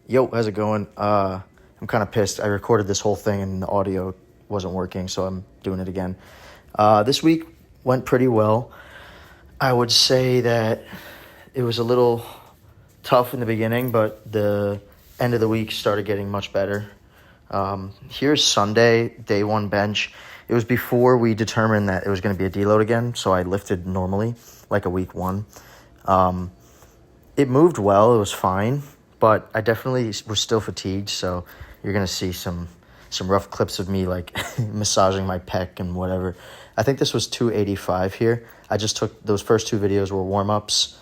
Yo, how's it going? I'm kind of pissed. I recorded this whole thing and the audio wasn't working, so I'm doing it again. This week went pretty well. I would say that it was a little tough in the beginning, but the end of the week started getting much better. Here's Sunday, day one bench. It was before we determined that it was going to be a deload again, so I lifted normally, like a week one. It moved well, it was fine, but I definitely was still fatigued, so you're going to see some rough clips of me, like, massaging my pec and whatever. I think this was 285 here. I just took, those first two videos were warm-ups.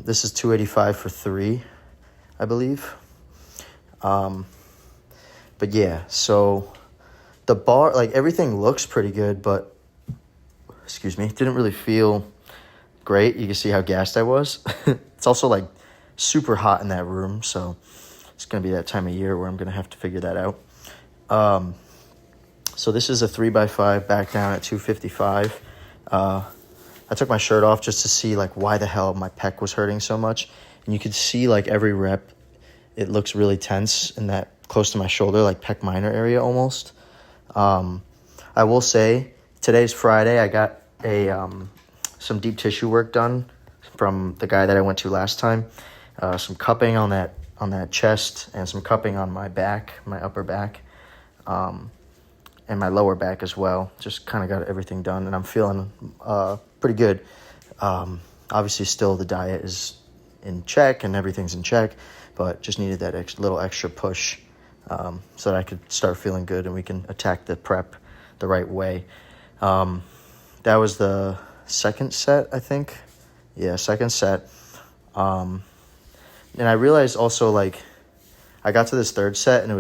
This is 285 for 3, I believe. But yeah, so the bar, like, everything looks pretty good, but, excuse me, didn't really feel great. You can see how gassed I was. It's also, like, super hot in that room, so it's going to be that time of year where I'm going to have to figure that out. So this is a 3x5 back down at 255. I took my shirt off just to see, like, why the hell my pec was hurting so much. And you could see, like, every rep, it looks really tense in that close to my shoulder, like pec minor area almost. I will say, today's Friday. I got some deep tissue work done from the guy that I went to last time. Some cupping on that chest and some cupping on my back, my upper back, and my lower back as well. Just kind of got everything done, and I'm feeling pretty good. Obviously, still the diet is in check and everything's in check, but just needed that little extra push so that I could start feeling good and we can attack the prep the right way. That was the second set, I think. Yeah, second set. And I realized also, like, I got to this third set and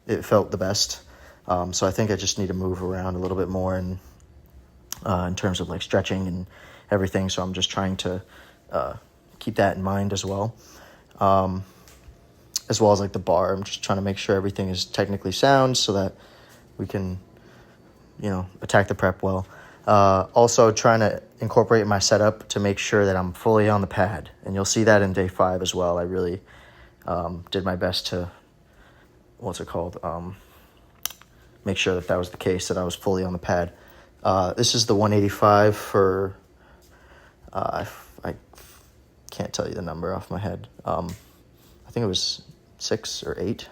it felt the best. So I think I just need to move around a little bit more and in terms of, like, stretching and everything. So I'm just trying to keep that in mind as well. As well as, like, the bar. I'm just trying to make sure everything is technically sound so that we can, attack the prep well. Also trying to incorporate my setup to make sure that I'm fully on the pad. And you'll see that in day 5 as well. I really did my best to, make sure that was the case, that I was fully on the pad. This is the 185 for, I can't tell you the number off my head. I think it was 6 or 8.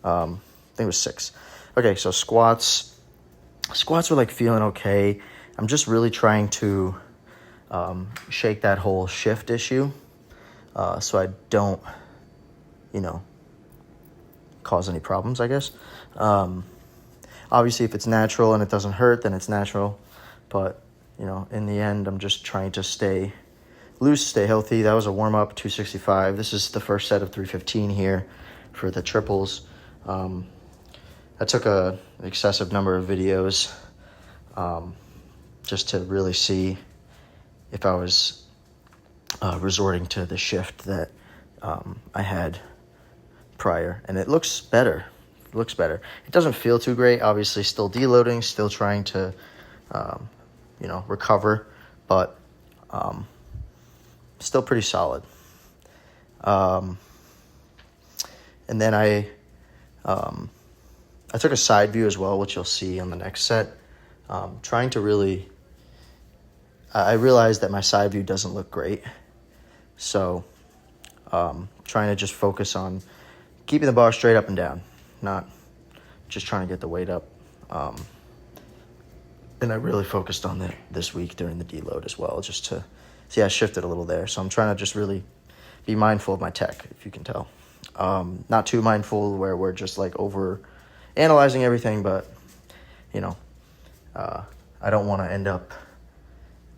I think it was 6. Okay, so squats were, like, feeling okay. I'm just really trying to shake that whole shift issue so I don't, cause any problems, I guess. Obviously, if it's natural and it doesn't hurt, then it's natural. But, in the end, I'm just trying to stay loose, stay healthy. That was a warm-up, 265. This is the first set of 315 here for the triples. I took an excessive number of videos just to really see if I was resorting to the shift that I had prior. And it looks better. It doesn't feel too great. Obviously, still deloading, still trying to, recover. But still pretty solid. And then I took a side view as well, which you'll see on the next set. Trying to really, I realized that my side view doesn't look great. So, trying to just focus on keeping the bar straight up and down, not just trying to get the weight up. And I really focused on that this week during the deload as well, just to see I shifted a little there. So I'm trying to just really be mindful of my tech, if you can tell. Not too mindful where we're just, like, over analyzing everything, but, I don't want to end up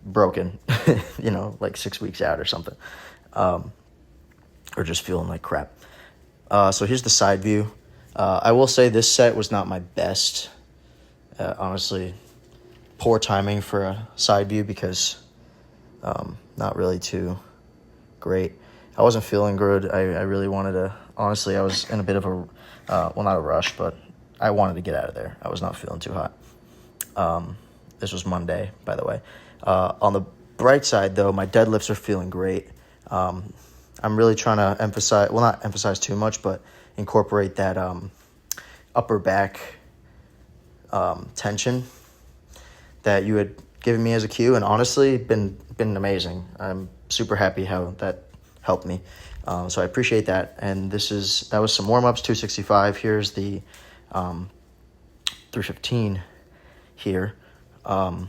broken, like 6 weeks out or something, or just feeling like crap. So here's the side view. I will say this set was not my best. Honestly, poor timing for a side view because not really too great. I wasn't feeling good. I really wanted to, honestly, I was in a bit of a, not a rush, but I wanted to get out of there. I was not feeling too hot. This was Monday, by the way. On the bright side, though, my deadlifts are feeling great. I'm really trying to emphasize, well, not emphasize too much, but incorporate that upper back tension that you had given me as a cue, and honestly, been amazing. I'm super happy how that helped me. So I appreciate that. And that was some warm-ups, 265. Here's the 315 here. But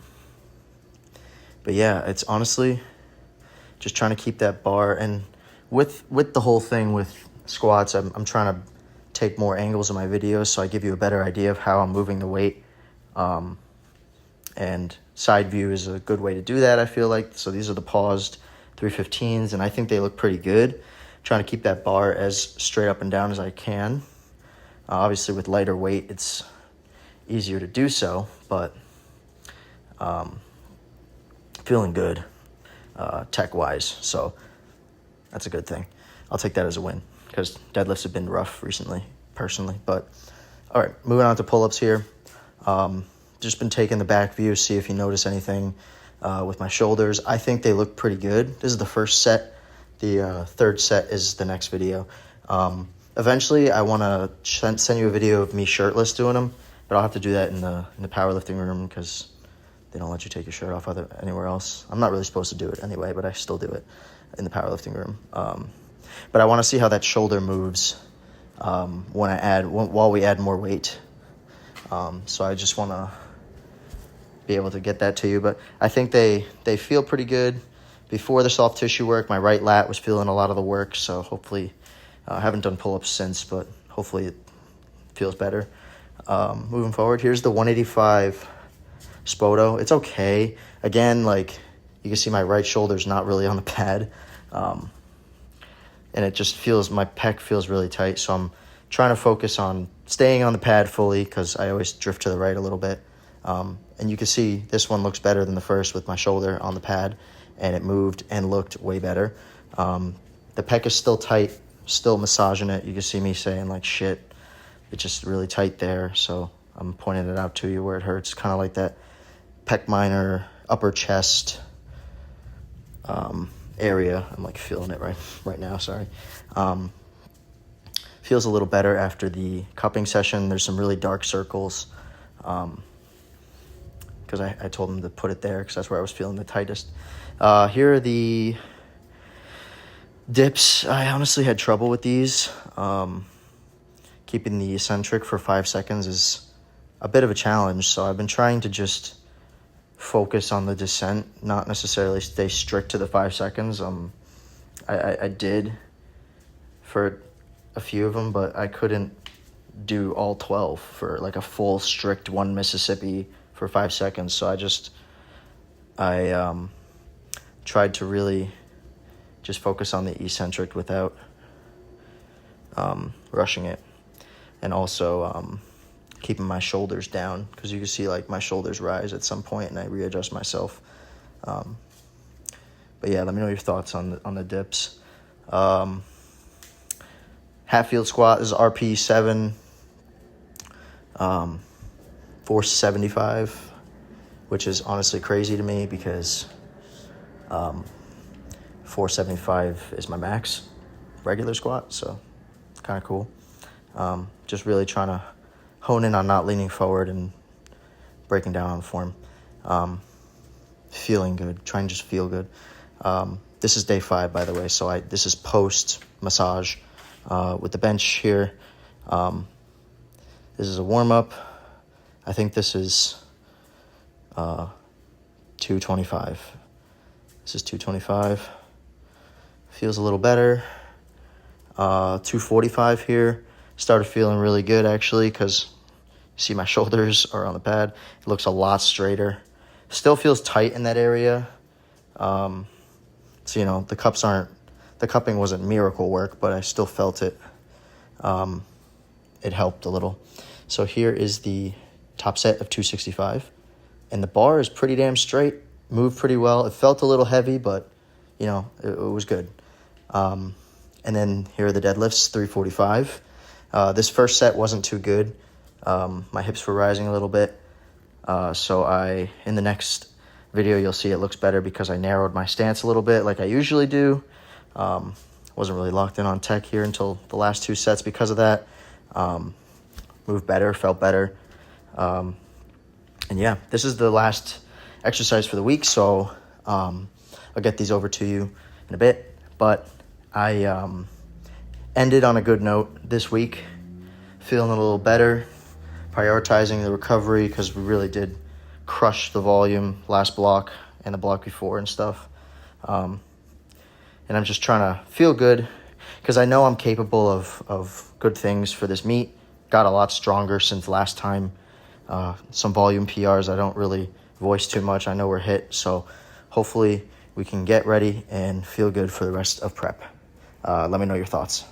yeah, it's honestly just trying to keep that bar. And with the whole thing with squats, I'm trying to take more angles in my videos so I give you a better idea of how I'm moving the weight. And side view is a good way to do that, I feel like. So these are the paused 315s, and I think they look pretty good. Trying to keep that bar as straight up and down as I can. Obviously, with lighter weight, it's easier to do so, but feeling good tech-wise, so that's a good thing. I'll take that as a win because deadlifts have been rough recently, personally. But all right, moving on to pull-ups here. Just been taking the back view, see if you notice anything with my shoulders. I think they look pretty good. This is the first set. The third set is the next video. Eventually, I want to send you a video of me shirtless doing them, but I'll have to do that in the powerlifting room because they don't let you take your shirt off anywhere else. I'm not really supposed to do it anyway, but I still do it in the powerlifting room. But I want to see how that shoulder moves while we add more weight. So I just want to be able to get that to you. But I think they feel pretty good. Before the soft tissue work, my right lat was feeling a lot of the work, so hopefully, I haven't done pull-ups since, but hopefully it feels better. Moving forward, here's the 185 Spoto. It's okay. Again, like, you can see my right shoulder's not really on the pad, and it just feels, my pec feels really tight, so I'm trying to focus on staying on the pad fully because I always drift to the right a little bit. And you can see this one looks better than the first with my shoulder on the pad, and it moved and looked way better. The pec is still tight, still massaging it. You can see me saying, like, shit, it's just really tight there. So I'm pointing it out to you where it hurts, kind of like that pec minor, upper chest area. I'm, like, feeling it right now, sorry. Feels a little better after the cupping session. There's some really dark circles because I told him to put it there because that's where I was feeling the tightest. Here are the dips. I honestly had trouble with these. Keeping the eccentric for 5 seconds is a bit of a challenge, so I've been trying to just focus on the descent, not necessarily stay strict to the 5 seconds. I did for a few of them, but I couldn't do all 12 for like a full strict one Mississippi for 5 seconds. So I tried to really just focus on the eccentric without rushing it, and also keeping my shoulders down because you can see like my shoulders rise at some point and I readjust myself. But yeah, let me know your thoughts on the dips. Hatfield squat is RP7, 475, which is honestly crazy to me because 475 is my max regular squat, so kind of cool. Just really trying to hone in on not leaning forward and breaking down on form. Feeling good, trying to just feel good. This is day 5, by the way, so this is post massage with the bench here. This is a warm-up. I think this is 225. This is 225. Feels a little better. 245 here. Started feeling really good, actually, because you see my shoulders are on the pad. It looks a lot straighter. Still feels tight in that area. So, the cupping wasn't miracle work, but I still felt it. It helped a little. So here is the top set of 265. And the bar is pretty damn straight. Moved pretty well. It felt a little heavy, but, it was good. And then here are the deadlifts, 345. This first set wasn't too good. My hips were rising a little bit. So in the next video, you'll see it looks better because I narrowed my stance a little bit like I usually do. Wasn't really locked in on tech here until the last 2 sets because of that. Moved better, felt better. And yeah, this is the last exercise for the week, so I'll get these over to you in a bit. But I ended on a good note this week, feeling a little better, prioritizing the recovery because we really did crush the volume last block and the block before and stuff. And I'm just trying to feel good because I know I'm capable of good things for this meet. Got a lot stronger since last time. Some volume PRs I don't really voice too much. I know we're hit, so hopefully we can get ready and feel good for the rest of prep. Let me know your thoughts.